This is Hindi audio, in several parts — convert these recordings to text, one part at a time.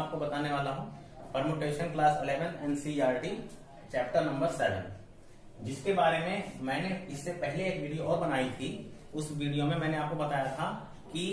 आपको बताने वाला हूँ permutation class 11 NCERT chapter number 7, जिसके बारे में मैंने इससे पहले एक वीडियो और बनाई थी। उस वीडियो में मैंने आपको बताया था कि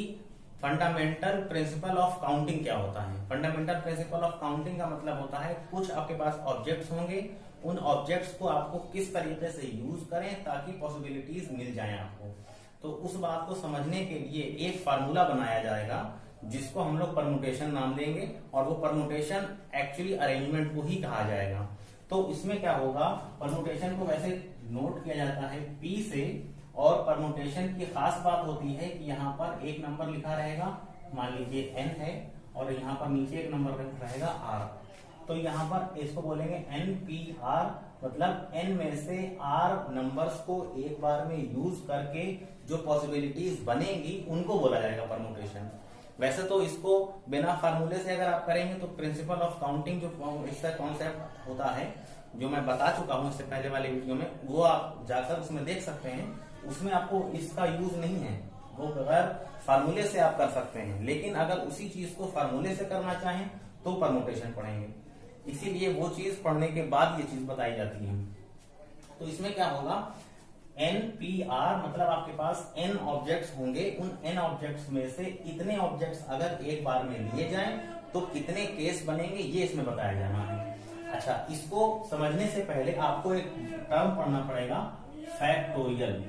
फंडामेंटल प्रिंसिपल ऑफ काउंटिंग क्या होता है। फंडामेंटल प्रिंसिपल ऑफ काउंटिंग का मतलब होता है कुछ आपके पास ऑब्जेक्ट्स होंगे, उन ऑब्जेक्ट्स को आपको किस तरीके से यूज करें ताकि पॉसिबिलिटीज मिल जाएं आपको। तो उस बात को समझने के लिए एक फार्मूला बनाया जाएगा जिसको हम लोग परमुटेशन नाम देंगे, और वो परमुटेशन एक्चुअली अरेंजमेंट को ही कहा जाएगा। तो इसमें क्या होगा, परमुटेशन को वैसे नोट किया जाता है P से, और परमुटेशन की खास बात होती है कि यहाँ पर एक नंबर लिखा रहेगा, मान लीजिए n है, और यहाँ पर नीचे एक नंबर रहेगा r। तो यहाँ पर इसको बोलेंगे NPR, मतलब n में से r नंबर्स को एक बार में यूज करके जो पॉसिबिलिटीज बनेंगी उनको बोला जाएगा परमुटेशन। वैसे तो इसको बिना फार्मूले से अगर आप करेंगे तो प्रिंसिपल ऑफ काउंटिंग जो इसका कॉन्सेप्ट होता है, जो मैं बता चुका हूं इससे पहले वाले वीडियो में, वो आप जाकर उसमें देख सकते हैं। उसमें आपको इसका यूज नहीं है, वो बगैर फार्मूले से आप कर सकते हैं। लेकिन अगर उसी चीज को फार्मूले से करना चाहें तो परमुटेशन पढ़ेंगे, इसीलिए वो चीज पढ़ने के बाद ये चीज बताई जाती है। तो इसमें क्या होगा, NPR मतलब आपके पास n ऑब्जेक्ट्स होंगे, उन n ऑब्जेक्ट्स में से इतने ऑब्जेक्ट्स अगर एक बार में लिए जाएं तो कितने केस बनेंगे, ये इसमें बताया जाना है। अच्छा, इसको समझने से पहले आपको एक टर्म पढ़ना पड़ेगा, फैक्टोरियल।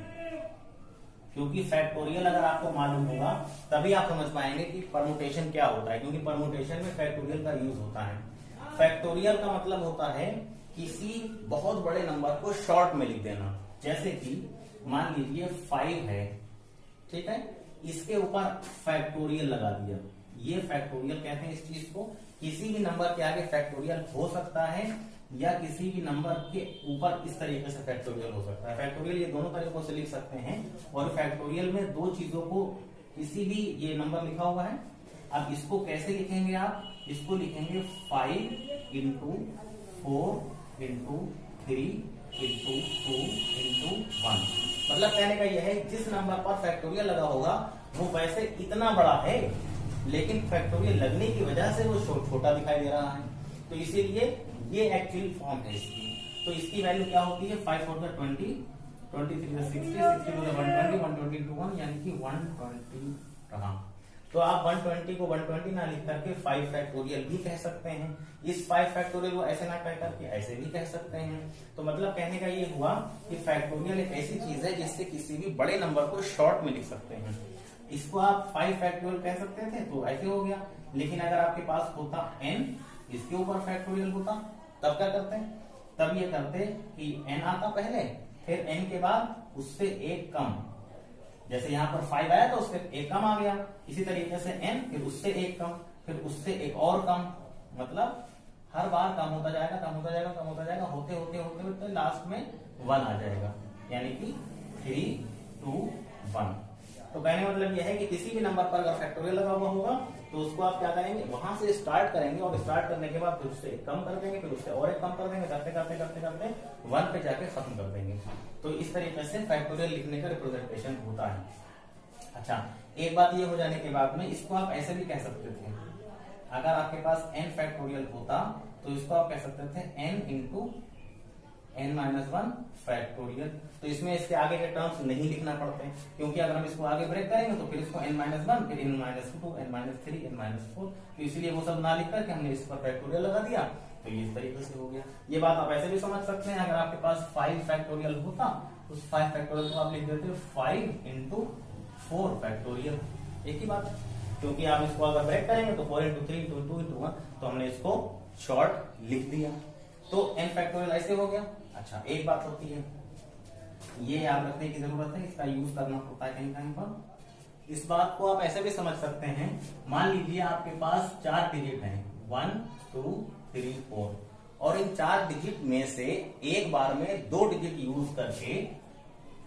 क्योंकि फैक्टोरियल अगर आपको मालूम होगा तभी आप समझ पाएंगे कि परमुटेशन क्या होता है, क्योंकि परमुटेशन में फैक्टोरियल का यूज होता है। फैक्टोरियल का मतलब होता है किसी बहुत बड़े नंबर को शॉर्ट में लिख देना। जैसे कि मान लीजिए 5 है, ठीक है, इसके ऊपर फैक्टोरियल लगा दिया, ये फैक्टोरियल कहते हैं इस चीज को। किसी भी नंबर के आगे फैक्टोरियल हो सकता है, या किसी भी नंबर के ऊपर इस तरीके से फैक्टोरियल हो सकता है। फैक्टोरियल ये दोनों तरीकों से लिख सकते हैं, और फैक्टोरियल में दो चीजों को, किसी भी, ये नंबर लिखा हुआ है, अब इसको कैसे लिखेंगे आप, इसको लिखेंगे 5 इंटू 4 इंटू 3 इंटू 2 इंटू 1। मतलब कहने का यह है जिस नंबर पर फैक्टोरियल लगा होगा वो वैसे इतना बड़ा है, लेकिन फैक्टोरियल लगने की वजह से वो छोटा दिखाई दे रहा है। तो इसीलिए ये एक्चुअली फॉर्म है इसकी। तो इसकी वैल्यू क्या होती है, 5 4 20, 23 60, 62 120, 120 1, यानी कि 120 रहा। तो आप 120 को 120 ना लिख करके 5 फैक्टोरियल भी कह सकते हैं। इस 5 फैक्टोरियल को ऐसे ना कह करके ऐसे भी कह सकते हैं। तो मतलब कहने का ये हुआ कि फैक्टोरियल एक ऐसी चीज है जिससे किसी भी बड़े नंबर को शॉर्ट में लिख सकते हैं। इसको आप 5 फैक्टोरियल कह सकते थे तो ऐसे हो गया, लेकिन अगर आपके पास होता n, इसके ऊपर फैक्टोरियल होता, तब क्या करते हैं, तब ये करते कि n आता पहले, फिर n के बाद उससे एक कम, जैसे यहाँ पर 5 आया तो उससे एक कम आ गया, इसी तरीके से n, फिर उससे एक कम, फिर उससे एक और कम, मतलब हर बार कम होता जाएगा, कम होता जाएगा, कम होता जाएगा, होते होते होते होते लास्ट में 1 आ जाएगा, यानी कि 3 2 1। तो कहने का मतलब यह है कि किसी भी नंबर पर अगर फैक्टोरियल लगा हुआ होगा तो उसको आप क्या करेंगे, वहां से स्टार्ट करेंगे, और स्टार्ट करने के बाद फिर उससे एक कम कर देंगे, फिर उससे और एक कम कर देंगे, करते करते करते करते 1 पे जाके खत्म कर देंगे। तो इस तरीके से फैक्टोरियल लिखने का रिप्रेजेंटेशन होता है। अच्छा, एक बात ये हो जाने के बाद में इसको आप ऐसे भी कह सकते थे, अगर आपके पास n फैक्टोरियल होता तो इसको आप कह सकते थे n इंटू n-1 फैक्टोरियल। तो इसमें इसके आगे के टर्म्स नहीं लिखना पड़ते, क्योंकि अगर हम इसको आगे ब्रेक करेंगे तो फिर इसको n-1, फिर n-2, n-3, n-4, तो इसलिए वो सब ना लिख करके हमने इस पर फैक्टोरियल लगा दिया। तो ये इस तरीके से हो गया। ये बात आप ऐसे भी समझ सकते हैं, अगर आपके पास 5 फैक्टोरियल होता, उस 5 फैक्टोरियल को आप लिख देते 5 इंटू 4 फैक्टोरियल, एक ही बात। क्योंकि आप इसको अगर ब्रेक करेंगे तो 4 इंटू 3 इंटू 2 इंटू 1, तो हमने इसको शॉर्ट लिख दिया। तो n फैक्टोरियल ऐसे हो गया। अच्छा, एक बात होती है, ये याद रखने की जरूरत है, इसका यूज करना होता है कहीं कहीं पर। इस बात को आप ऐसे भी समझ सकते हैं, मान लीजिए आपके पास 4 डिजिट हैं, 1 2 3 4, और इन 4 डिजिट में से एक बार में 2 डिजिट यूज करके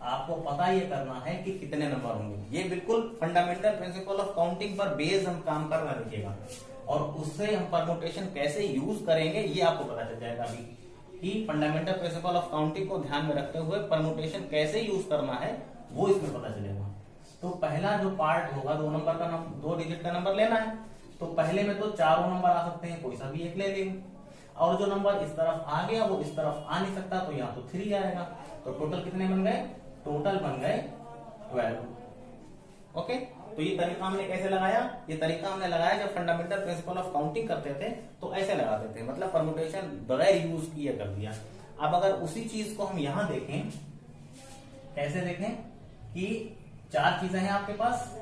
आपको पता ये करना है कि कितने नंबर होंगे। ये बिल्कुल फंडामेंटल प्रिंसिपल ऑफ काउंटिंग पर बेस्ड हम काम कर रहे रखिएगा, और उससे हम परमुटेशन कैसे यूज करेंगे ये आपको पता चल जाएगा अभी, कि फंडामेंटल प्रिंसिपल ऑफ काउंटिंग को ध्यान में रखते हुए परमुटेशन कैसे यूज करना है वो इसमें पता चलेगा। तो पहला जो पार्ट होगा, 2 डिजिट का नंबर लेना है, तो पहले में तो चारों नंबर आ सकते हैं, कोई सा भी एक ले लेंगे, और जो नंबर इस तरफ आ गया वो इस तरफ आ नहीं सकता, तो यहाँ तो 3 आएगा। तो टोटल कितने बन गए? टोटल बन गए 12। ओके, तो ये तरीका हमने कैसे लगाया? ये तरीका हमने लगाया जब फंडामेंटल प्रिंसिपल ऑफ काउंटिंग करते थे तो ऐसे लगाते थे, मतलब परमुटेशन बगैर यूज किए कर दिया। अब अगर उसी चीज को हम यहां देखें, कैसे देखें कि 4 चीजें हैं आपके पास,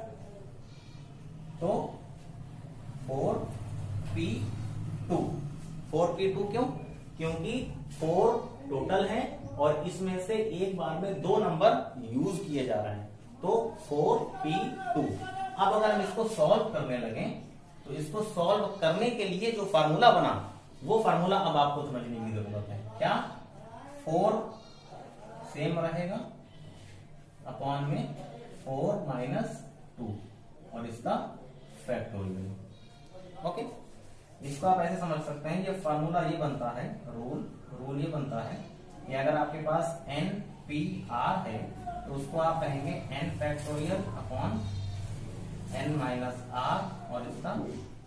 तो 4p2 क्यों? क्योंकि 4 टोटल है और इसमें से एक बार में 2 नंबर यूज किए जा रहे हैं, तो 4p2। अब अगर हम इसको सॉल्व करने लगे तो इसको सॉल्व करने के लिए जो फार्मूला बना वो फार्मूला अब आपको समझने की जरूरत है। क्या? 4 सेम रहेगा अपॉन में 4 माइनस 2 और इसका फैक्टोरियल। ओके, इसको आप ऐसे समझ सकते हैं, ये फार्मूला ये बनता है, रूल ये बनता है कि अगर आपके पास NPR है तो उसको आप कहेंगे n factorial upon n minus r और इसका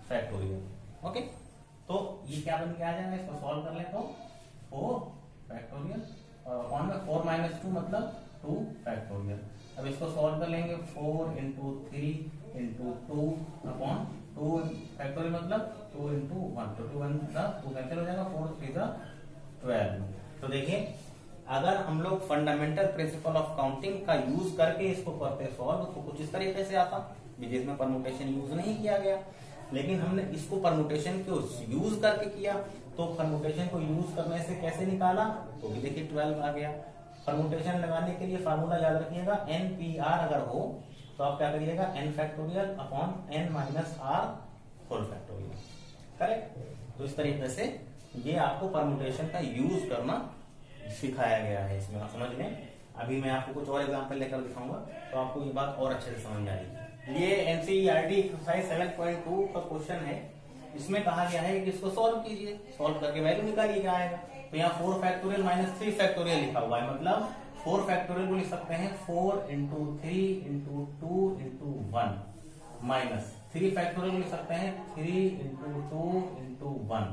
फैक्टोरियल। ओके, तो ये क्या बन के आ जाएगा? इसको सॉल्व कर ले तो 4 फैक्टोरियल और अपॉन में 4 माइनस 2 मतलब 2 फैक्टोरियल। अब इसको सॉल्व कर लेंगे 4 इंटू 3 इंटू 2 अपॉन 2 फैक्टोरियल मतलब 2 इंटू 1, तो 2 कैंसिल हो जाएगा, 4 3 12। तो देखिए, अगर हम लोग फंडामेंटल प्रिंसिपल ऑफ काउंटिंग का यूज करके इसको करते सॉल्व तो कुछ इस तरीके से आता, जिसमें परमुटेशन यूज नहीं किया गया। लेकिन हमने इसको परमुटेशन को यूज करके किया, तो परमुटेशन को यूज करने से कैसे निकाला, तो भी देखिए 12 आ गया। परमुटेशन लगाने के लिए फार्मूला याद रखिएगा, NPR अगर हो तो आप क्या करिएगा, n factorial upon n minus r whole factorial. Correct? तो इस तरीके से ये आपको परमुटेशन का यूज करना सिखाया गया है, इसमें आप समझ लें। अभी मैं आपको कुछ और एग्जांपल लेकर दिखाऊंगा तो आपको ये बात और अच्छे से समझ आएगी। ये NCERT एक्सरसाइज 7.2 का क्वेश्चन है, इसमें कहा गया है कि इसको सॉल्व कीजिए, सॉल्व करके वैल्यू निकालिए क्या आएगा। तो यहाँ 4 फैक्टोरियल माइनस 3 फैक्टोरियल लिखा हुआ है, मतलब 4 फैक्टोरियल को लिख सकते हैं 4 into 3 into 2 into 1 minus 3 factorial लिख सकते हैं 3 इंटू 2 इंटू 1।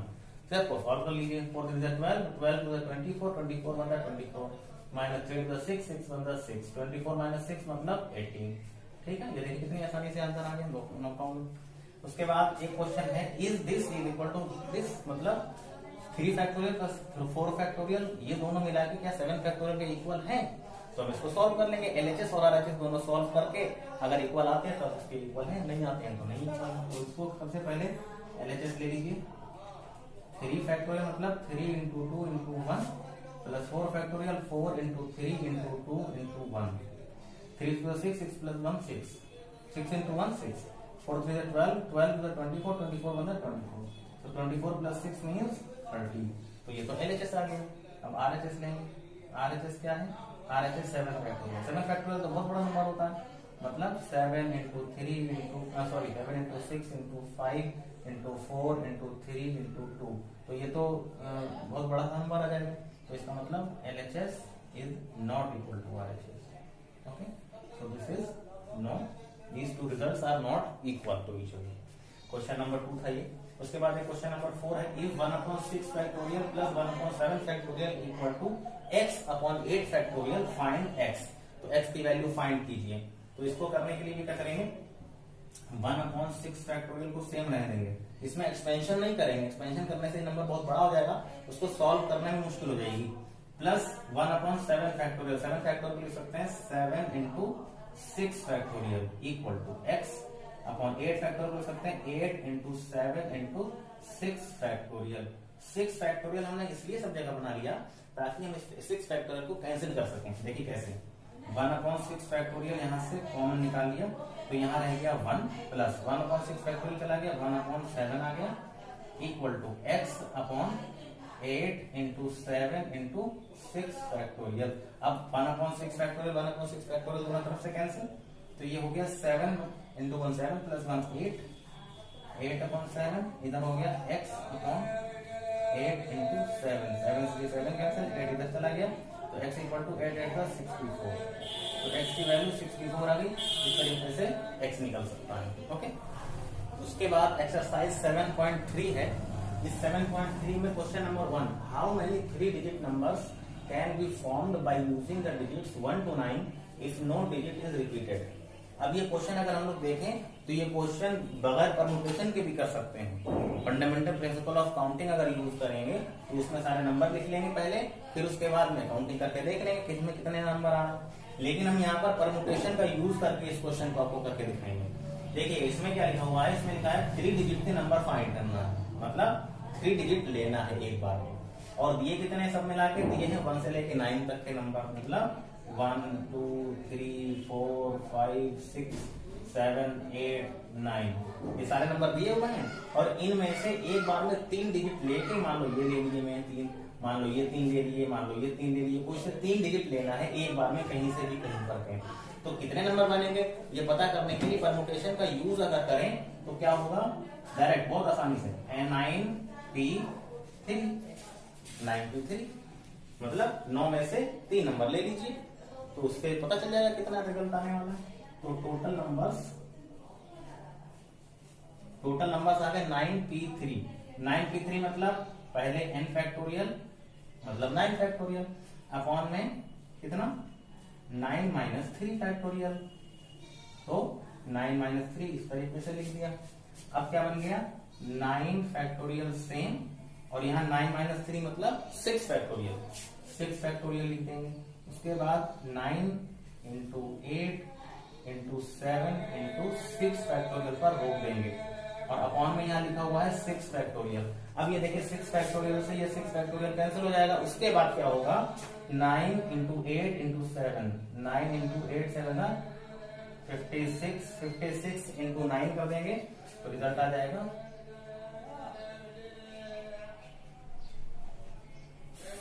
को सॉल्व कर लीजिए, 4 3 12, 12 2 24, 24 1 24 माइनस 3 6 6 1 6, 24 माइनस 6 मतलब 18। ठीक है, ये देखिए कितनी आसानी से आंसर आ गया, नो प्रॉब्लम। उसके बाद एक क्वेश्चन है, is this equal to this, मतलब 3 फैक्टोरियल प्लस 4 फैक्टोरियल ये दोनों मिला के क्या 7 फैक्टोरियल के इक्वल है? तो हम इसको सॉल्व कर लेंगे, LHS और RHS दोनों सॉल्व करके अगर इक्वल आते हैं तो इसके इक्वल है, नहीं आते हैं तो नहीं इक्वल है। तो इसको सबसे पहले LHS ले लीजिए, 3 फैक्टोरियल मतलब 3 into 2 into 1 plus 4 factorial 4 into 3 into 2 into 1, 3 plus 6 6 plus 1 6, 6 into 1 6, 4 3 12, 12 24, 24 1 24, तो 24 प्लस 6 मीन्स 30। तो ये तो LHS आ गया। अब RHS लेंगे, RHS क्या है? RHS 7 factorial. 7 फैक्टोरियल तो बहुत बड़ा नंबर होता है, मतलब 7 into 3 into 7 into 6 into 5 into 4 into 3 into 2, तो ये तो बहुत बड़ा नंबर आ जाएगा। तो इसका मतलब LHS is not equal to RHS। Okay, so this is no, these two results are not equal to each other। Question number 2 था ये। उसके बाद क्वेश्चन नंबर 4 है, if 1/6 factorial plus 1/7 factorial equal to x upon 8 factorial, find x। तो x की वैल्यू फाइंड कीजिए। तो इसको करने के लिए भी क्या करेंगे, 1/6 फैक्टोरियल को सेम रहने देंगे, इसमें एक्सपेंशन नहीं करेंगे, एक्सपेंशन करने से नंबर बहुत बड़ा हो जाएगा, उसको सॉल्व करने में मुश्किल हो जाएगी। प्लस 1/7 फैक्टोरियल, 7 फैक्टोरियल लिख सकते हैं 7 into 6 factorial equal to x upon 8 factorial लिख सकते हैं 8 इंटू 7 इंटू 6 फैक्टोरियल। 6 फैक्टोरियल हमने इसलिए सब जगह बना लिया ताकि हम 6 फैक्टोरियल को कैंसिल कर सकें। देखिए कैसे, 1/6 फैक्टोरियल यहाँ से कॉमन निकाल लिया, तो यहाँ रह गया 1 प्लस 1/6 फैक्टोरियल चला गया, 1/7 आ गया equal to x upon 8 into 7 into 6 factorial. अब 1/6 फैक्टोरियल 1/6 फैक्टोरियल दोनों तरफ से कैंसिल, तो ये हो गया 7 इंटू 1 7 प्लस 1 8, 8/7 इधर हो गया x अपॉन 8 इंटू 7, 7 से 7 कैंसिल, 8 इधर चला गया, तो x इक्वल टू 8 8 64, तो x की वैल्यू 64 आ गई। इस तरीके से x निकल सकता है। ओके, उसके बाद एक्सरसाइज 7.3 है। इस 7.3 में question number 1, how many 3 digit numbers can be formed by using the digits 1 to 9 if no digit is repeated. अब ये क्वेश्चन अगर हम लोग देखें तो ये क्वेश्चन बगैर परमुटेशन के भी कर सकते हैं। फंडामेंटल प्रिंसिपल ऑफ काउंटिंग अगर यूज करेंगे तो उसमें सारे नंबर लिख लेंगे पहले, फिर उसके बाद में काउंटिंग करके देख लेंगे किसमें कितने नंबर आ रहे। लेकिन हम यहाँ पर परमुटेशन का यूज करके इस क्वेश्चन को आपको करके दिखाएंगे। देखिए इसमें क्या लिखा हुआ है, इसमें लिखा है 3 डिजिट के नंबर फाइंड करना है, मतलब 3 डिजिट लेना है एक बार में। और दिए कितने सब मिला के दिए हैं 1 से लेके 9 तक के नंबर, मतलब 1 2 3 4 5 6 7 8 9 ये सारे नंबर दिए हुए हैं। और इनमें से एक बार में 3 डिजिट लेके, मान लो ये ले लीजिए मैं 3, मान लो ये 3 ले लिए, मान लो ये 3 ले लिए, कोई से 3 डिजिट लेना है एक बार में कहीं से भी कहीं पर के। तो कितने नंबर बनेंगे ये पता करने के लिए परमुटेशन का यूज अगर करें तो क्या होगा, डायरेक्ट बहुत आसानी से 9p3 9p3 मतलब 9 में से 3 नंबर ले लीजिए, तो उससे पता चल जाएगा कितना रिजल्ट आने वाला है। तो टोटल नंबर्स आ गए 9p3। 9p3 मतलब पहले n फैक्टोरियल मतलब 9 फैक्टोरियल अपॉन में कितना 9 माइनस 3 फैक्टोरियल, तो 9 माइनस 3 इस तरीके से लिख दिया। अब क्या बन गया 9 फैक्टोरियल सेम, और यहाँ 9 माइनस 3 मतलब 6 फैक्टोरियल, 6 फैक्टोरियल लिख देंगे। उसके बाद 9 इंटू 8 इंटू 7 इंटू 6 फैक्टोरियल पर रोक देंगे, और अपॉन में यहाँ लिखा हुआ है 6 फैक्टोरियल। अब ये देखिए 6 फैक्टोरियल से ये 6 फैक्टोरियल कैंसिल हो जाएगा। उसके बाद क्या होगा 9 इंटू 8 इंटू 7, 9 इंटू 8 7 56, 56 इंटू 9 कर देंगे तो रिजल्ट आ जाएगा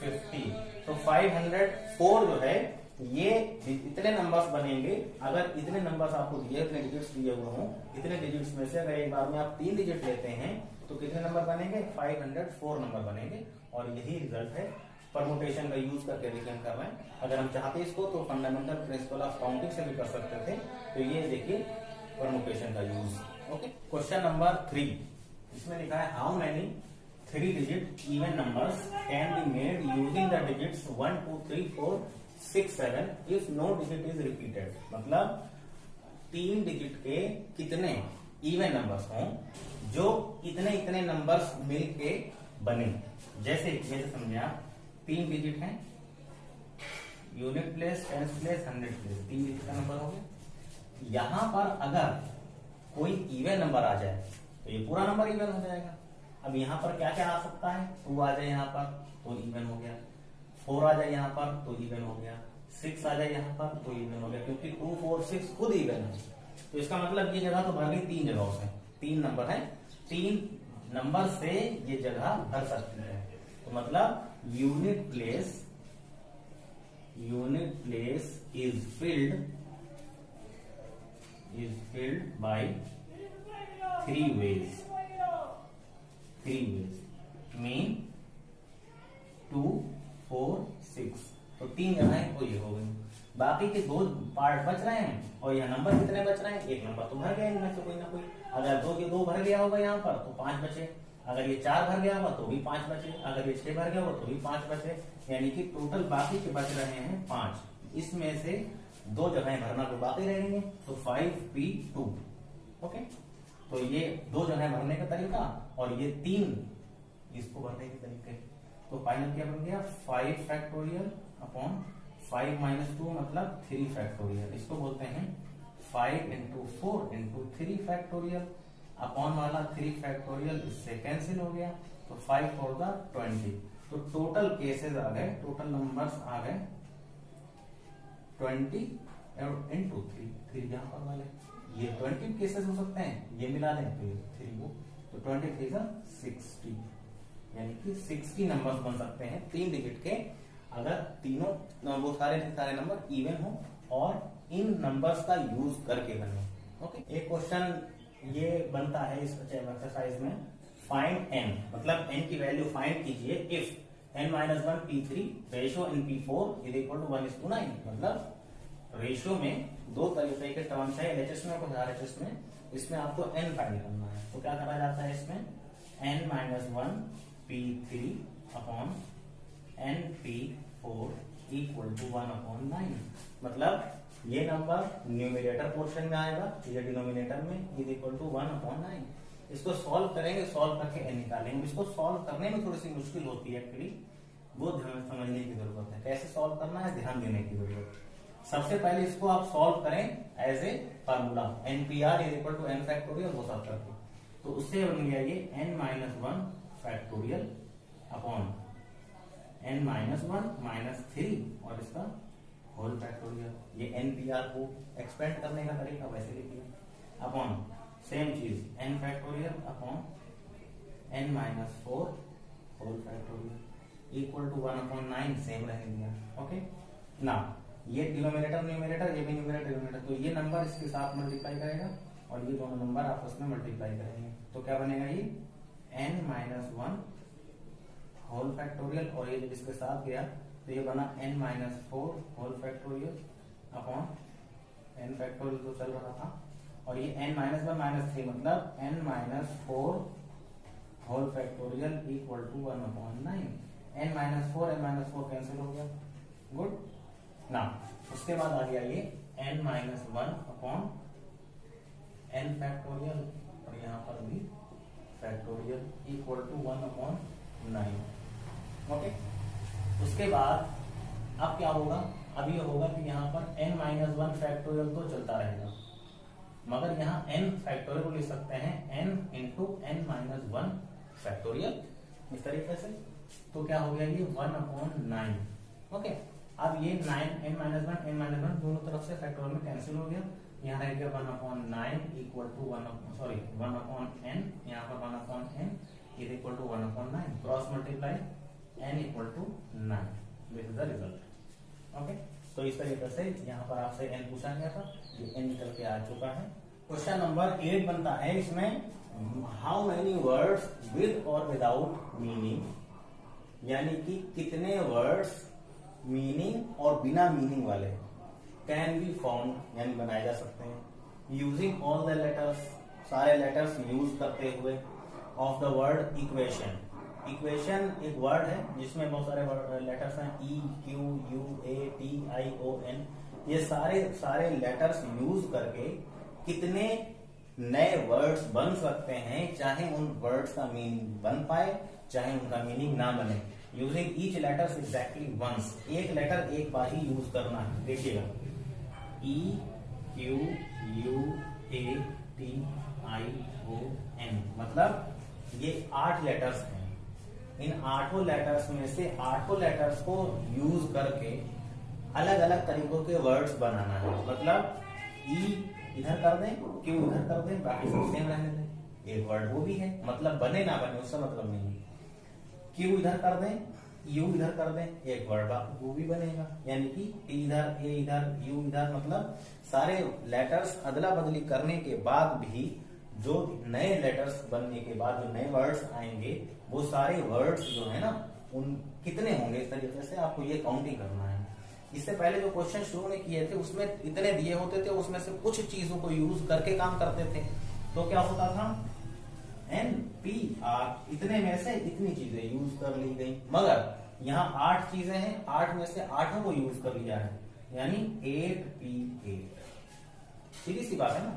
50। तो 504 जो है ये इतने नंबर्स बनेंगे। अगर इतने नंबर्स आपको दिए, इतने डिजिट्स दिए हुए हों, इतने डिजिट्स में से अगर एक बार में आप 3 डिजिट लेते हैं तो कितने नंबर बनेंगे 504 नंबर बनेंगे। और यही रिजल्ट है, परमुटेशन का यूज करके देखिए हम कर रहे हैं। अगर हम चाहते इसको तो फंडामेंटल प्रिंसिपल ऑफ काउंटिंग से भी कर सकते थे। तो ये देखिए परमुटेशन का यूज। ओके, क्वेश्चन नंबर 3 इसमें लिखा है how many 3 digit even numbers can be made using the digits 1 2 3 4 6 7 if no digit is repeated. मतलब 3 डिजिट के कितने इवन नंबर्स हों जो इतने इतने नंबर्स मिलके बने। जैसे समझे आप 3 डिजिट हैं, unit place, tens place, 100 place, 3 digit का नंबर हो गया। यहां पर अगर कोई इवन नंबर आ जाए तो ये पूरा नंबर इवन हो जाएगा। अब यहाँ पर क्या क्या आ सकता है, 2 आ जाए यहाँ पर तो इवन हो गया, 4 आ जाए यहाँ पर तो इवन हो गया, 6 आ जाए यहाँ पर तो इवन हो गया, क्योंकि 2 4 6 खुद इवन है। तो इसका मतलब ये जगह तो भर गई 3 जगहों से, 3 नंबर है, 3 नंबर से ये जगह भर सकती है। तो मतलब unit place is filled by 3 ways mean 2 4 6। तो 3 जगहें तो ये हो गई। बाकी के 2 पार्ट बच रहे हैं, और यहाँ नंबर कितने बच रहे हैं, एक नंबर तो भर गया इनमें से कोई ना कोई। अगर 2 भर गया होगा यहाँ पर तो 5 बचे, अगर ये 4 भर गया होगा तो भी 5 बचे, अगर ये 6 भर गया होगा तो भी 5 बचे, यानी कि टोटल बाकी के बच रहे हैं 5। इसमें से 2 जगहें भरना तो बाकी रहेंगे, तो 5p2। ओके, तो ये 2 जगहें भरने का तरीका और ये 3 इसको भरने के तरीके। तो फाइनल क्या बन गया 5 फैक्टोरियल अपॉन 5 माइनस 2 मतलब 3 फैक्टोरियल। इसको बोलते हैं 5 इंटू 4 इंटू 3 फैक्टोरियल। अपॉन वाला 3 फैक्टोरियल इससे कैंसिल हो गया, तो 5 4 20। तो टोटल केसेस आ गए, टोटल नंबर्स आ गए 20 इंटू 3 यहाँ पर वाले ये 20 केसेस हो सकते हैं, ये मिला दें तो ये 3 हो, तो 23 60, यानी कि 60 नंबर्स बन सकते हैं 3 डिजिट के, अगर तीनों वो सारे नंबर इवन हो और इन नंबर्स का यूज करके बने। ओके, एक क्वेश्चन ये बनता है इस एक्सरसाइज में, फाइंड n, मतलब n की वैल्यू फाइंड कीजिए if n-1 p3 ratio in p4 is equal to 1:9। मतलब रेशियो में 2 तरीके के टर्म्स है LHS में और RHS में, इसमें आपको n फाइंड करना है। तो क्या करा जाता है इसमें n-1 p3 upon np4 equal to 1/9। मतलब ये नंबर न्यूमिनेटर पोर्शन में आएगा, ये डिनोमिनेटर में इज इक्वल टू 1/9। इसको सॉल्व करेंगे, सॉल्व करके n निकालेंगे। इसको सॉल्व करने में थोड़ी सी मुश्किल होती है एक्चुअली, वो ध्यान समझने की जरूरत है। कैसे सॉल्व करना है ध्यान देने की जरूरत है। सबसे पहले इसको आप सॉल्व करें as a formula npr is equal to n factorial, वो सब करके तो उससे बन गया ये n-1 फैक्टोरियल अपॉन n-1 -3 और इसका होल फैक्टोरियल। ये npr को एक्सपेंड करने का तरीका वैसे लिखिए अपॉन सेम चीज n factorial upon n-4 whole factorial equal to 1/9 same रहने दिया। ओके ना, ये डिनोमिनेटर न्यूमिनेटर, ये भी न्यूमिनेटर डिनोमिनेटर, तो ये नंबर इसके साथ मल्टीप्लाई करेगा और ये दोनों नंबर आपस में मल्टीप्लाई करेंगे। तो क्या बनेगा ये n-1 होल फैक्टोरियल और ये जब इसके साथ गया तो ये बना n-4 whole factorial upon n factorial तो चल रहा था और ये n-1 -3 मतलब n-4 whole factorial equal to 1/9। n-4 cancel हो गया। गुड ना, उसके बाद आ गया ये n-1 अपॉन n फैक्टोरियल और यहाँ पर भी फैक्टोरियल इक्वल टू 1/9। ओके, उसके बाद अब क्या होगा, अब ये होगा कि यहाँ पर n-1 फैक्टोरियल तो चलता रहेगा, मगर यहाँ n फैक्टोरियल को लिख सकते हैं n इंटू n-1 फैक्टोरियल इस तरीके से। तो क्या हो गया ये 1/9। ओके, अब ये 9 n-1 दोनों तरफ से फैक्टोरियल में कैंसिल हो गया। यहाँ रह गया 1/9 इक्वल टू 1/n, यहाँ पर 1/n is equal to 1/9। Cross multiply n equal to 9, this is the result. Okay, तो इस तरीके से यहाँ पर आपसे n पूछा गया था, ये n निकल के आ चुका है। क्वेश्चन नंबर 8 बनता है इसमें हाउ मेनी वर्ड्स विद और विदाउट मीनिंग, यानी कि कितने वर्ड्स मीनिंग और बिना मीनिंग वाले कैन बी फाउंड, यानी बनाए जा सकते हैं यूजिंग ऑल द लेटर्स, सारे लेटर्स यूज करते हुए of the word equation. Equation एक वर्ड है जिसमें बहुत सारे लेटर्स हैं E, Q, U, A, T, I, O, N। ये सारे लेटर्स यूज करके कितने नए वर्ड्स बन सकते हैं, चाहे उन वर्ड्स का मीनिंग बन पाए चाहे उनका मीनिंग ना बने। Using each letters exactly once, एक लेटर एक बार ही यूज करना है। देखिएगा E, Q, U, A, T, I, O, N, मतलब ये 8 लेटर्स हैं। इन 8 लेटर्स में से 8 लेटर्स को यूज करके अलग अलग तरीकों के वर्ड्स बनाना है। मतलब E इधर कर दें, Q इधर कर दें, बाकी सब सेम रहने दें। एक वर्ड वो भी है, मतलब बने ना बने उसका मतलब नहीं। Q इधर कर दें, U इधर कर दें, एक वर्ड वो भी बनेगा। यानी कि T इधर, A इधर, U इधर, मतलब सारे लेटर्स अदला बदली करने के बाद भी जो नए लेटर्स बनने के बाद जो नए वर्ड्स आएंगे वो सारे वर्ड्स जो है ना उन कितने होंगे, इस तरीके से आपको ये काउंटिंग करना है। इससे पहले जो क्वेश्चन शुरू में किए थे उसमें इतने दिए होते थे, उसमें से कुछ चीजों को यूज करके काम करते थे। तो क्या होता था NPR, इतने में से इतनी चीजें यूज कर ली गई, मगर यहाँ 8 चीजें हैं, 8 में से 8 को यूज कर लिया है, यानी 8P8। सीधी सी बात है ना,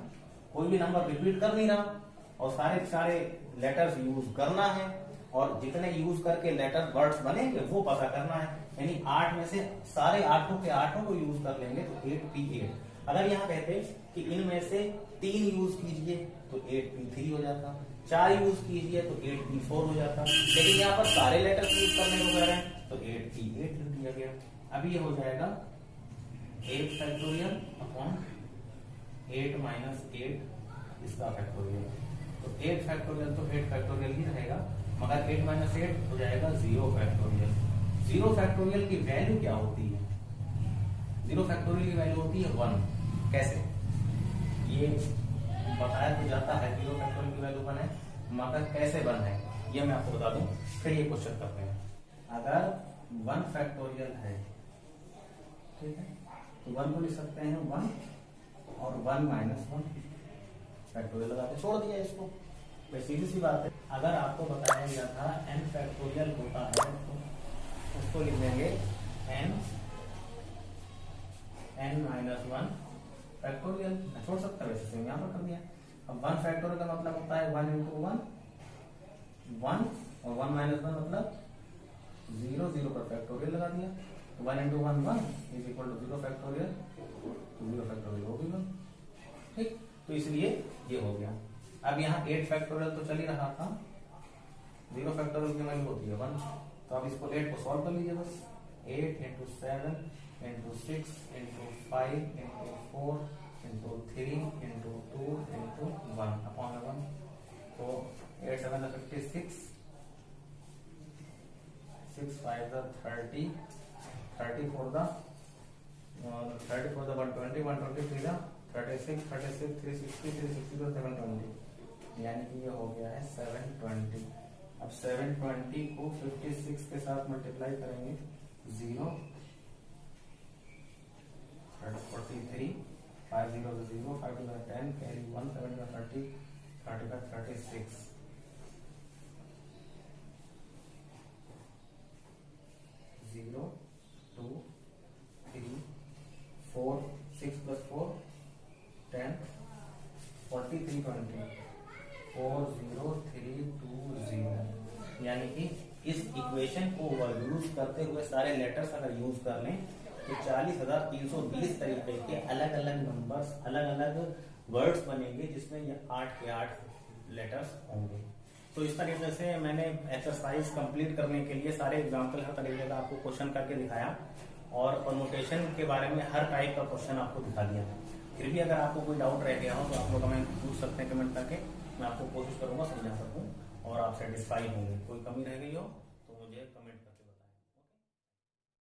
कोई भी नंबर रिपीट कर नहीं रहा और सारे लेटर्स यूज करना है और जितने यूज करके लेटर वर्ड्स बनेंगे वो पता करना है। यानी 8 में से सारे 8 के 8 को यूज कर लेंगे तो 8P8। अगर यहाँ कहते कि इनमें से 3 यूज कीजिए तो 8P3 हो जाता, 4 यूज कीजिए तो 8P4 हो जाता, लेकिन यहाँ पर सारे लेटर्स यूज करने को कह रहे हैं तो 8P8 लिख दिया गया। अभी ये हो जाएगा 8 फैक्टोरियल अपॉन 8 माइनस 8 इसका फैक्टोरियल। तो 8 फैक्टोरियल तो 8 फैक्टोरियल ही रहेगा, मगर 8 माइनस 8 हो जाएगा 0 फैक्टोरियल। 0 फैक्टोरियल की वैल्यू क्या होती है? 0 फैक्टोरियल की वैल्यू होती है 1। कैसे? ये बताया तो जाता है 0 फैक्टोरियल की वैल्यू 1 है, मगर कैसे 1 है ये मैं आपको बता दूं, फिर ये क्वेश्चन करते हैं। अगर 1 फैक्टोरियल है, ठीक है, तो 1 को लिख सकते हैं 1 और 1 माइनस 1, फैक्टोरियल लगा के छोड़ दिया इसको। भाई सीधी सी बात है, अगर आपको बताया गया था n फैक्टोरियल होता है तो उसको लिख देंगे n -1 फैक्टोरियल। छोड़ सकता है वैसे यहाँ पर कर दिया। अब 1 फैक्टोरियल का मतलब होता है 1 × 1 1 और 1 - 1 मतलब 0 0 पर फैक्टोरियल लगा दिया। 1 × 1 1 = 0 फैक्टोरियल, तो 0 फैक्टोरियल हो गई 1। ठीक, तो इसलिए ये हो गया। अब यहाँ 8 फैक्टोरियल तो चल ही रहा था, 0 फैक्टोरियल की वैल्यू होती है 1। तो अब इसको 8 को सॉल्व कर लीजिए बस। 8 × 7 × 6 × 5 × 4 × 3 × 2 × 1 अपॉन 1। तो 8 7 56, 6 5 30, 30 4 120, 123 36, 36 360, 360 720, यानी कि ये हो गया है 720। अब 720 को 56 के साथ मल्टीप्लाई करेंगे 0 43, 5 0 0, 5 2 10, carry 1, 7 30, 35 36, 0 2 3 4 6 + 4 10 43 20 40320। यानी कि इस इक्वेशन को यूज करते हुए सारे लेटर्स अगर यूज कर लें तो 40,320 तरीके के अलग अलग नंबर्स, अलग अलग वर्ड्स बनेंगे जिसमें ये 8 के 8 लेटर्स होंगे। तो इस तरीके से मैंने एक्सरसाइज कंप्लीट करने के लिए सारे एग्जाम्पल हर तरीके का आपको क्वेश्चन करके दिखाया और परमुटेशन के बारे में हर टाइप का क्वेश्चन आपको दिखा दिया। फिर भी अगर आपको कोई डाउट रह गया हो तो आप लोग हमें पूछ सकते हैं कमेंट करके, मैं आपको कोशिश करूंगा समझा सकूं और आप सेटिस्फाई होंगे। कोई कमी रह गई हो तो मुझे कमेंट